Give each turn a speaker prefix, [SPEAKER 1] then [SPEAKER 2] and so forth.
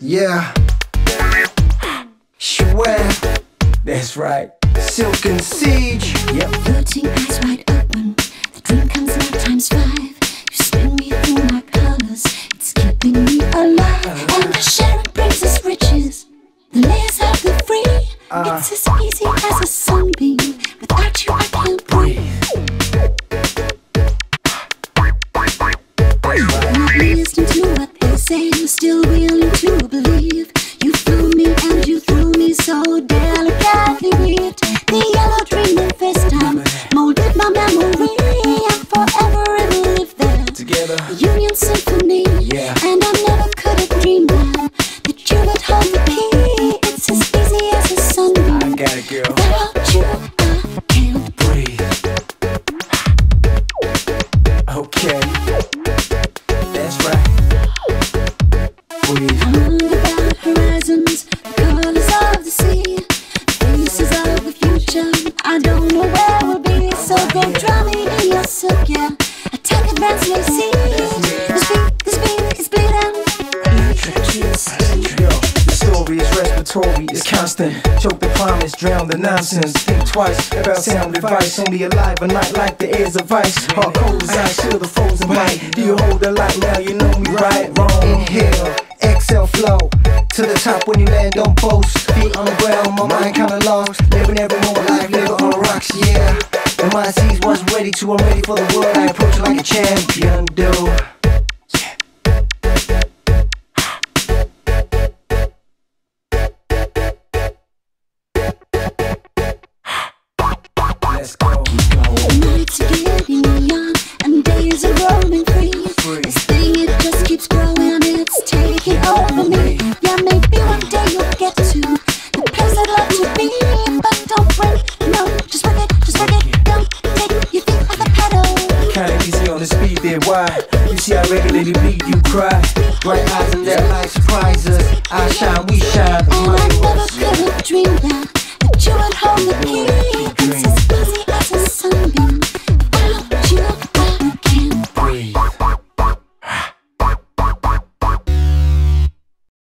[SPEAKER 1] Yeah. Siwan. That's right. Silk and Siege. Yep.
[SPEAKER 2] Floating eyes wide open, the dream comes out ×5. You spin me through my colors, it's keeping me alive. And the sharing brings us riches, the layers of the free. It's as easy as a sunbeam, without you I can't breathe. Not listening to what they say, I'm still willing to believe. You flew me and you threw me so delicately weaved. The yellow dream of FaceTime molded my memory, and forever it will live there
[SPEAKER 1] Together.
[SPEAKER 2] The Union Symphony.
[SPEAKER 1] Yeah.
[SPEAKER 2] And I never could have dreamed that you would hold the key. It's as easy as a sunbeam.
[SPEAKER 1] I got it, girl.
[SPEAKER 2] Without you I can't
[SPEAKER 1] Breathe. Okay. That's right. Breathe.
[SPEAKER 2] About horizons, the colors of the sea, faces of the future. I don't know where we'll be, so go drown me in your silk, yeah. Attack advance, let's see. The speed is bleeding.
[SPEAKER 1] Yo, the story is respiratory, it's constant. Choke the promise, drown the nonsense. Think twice about sound advice. Only alive a night like the ears of ice. Hard cold as ice, chill the frozen bite. Do you hold the light now? You know me right, wrong. Inhale, exhale, flow to the top when you land, don't boast. Feet on the ground, my mind kinda lost. Living every moment life, nigga on the rocks, yeah. And my seas was ready to, I'm ready for the world. I approach like a champion, dude. Let's go.
[SPEAKER 2] Nights are getting young and days are rolling free. This thing, it just keeps growing, it's taking over me. Yeah, maybe one day you'll get to the place I'd love to be. But don't break, no, just work it, don't take your feet off the pedal.
[SPEAKER 1] Kinda easy on the speed there, why? You see I regularly bleed, you cry. Bright eyes and that light surprise us. I shine, we shine.
[SPEAKER 2] And I never could have dreamed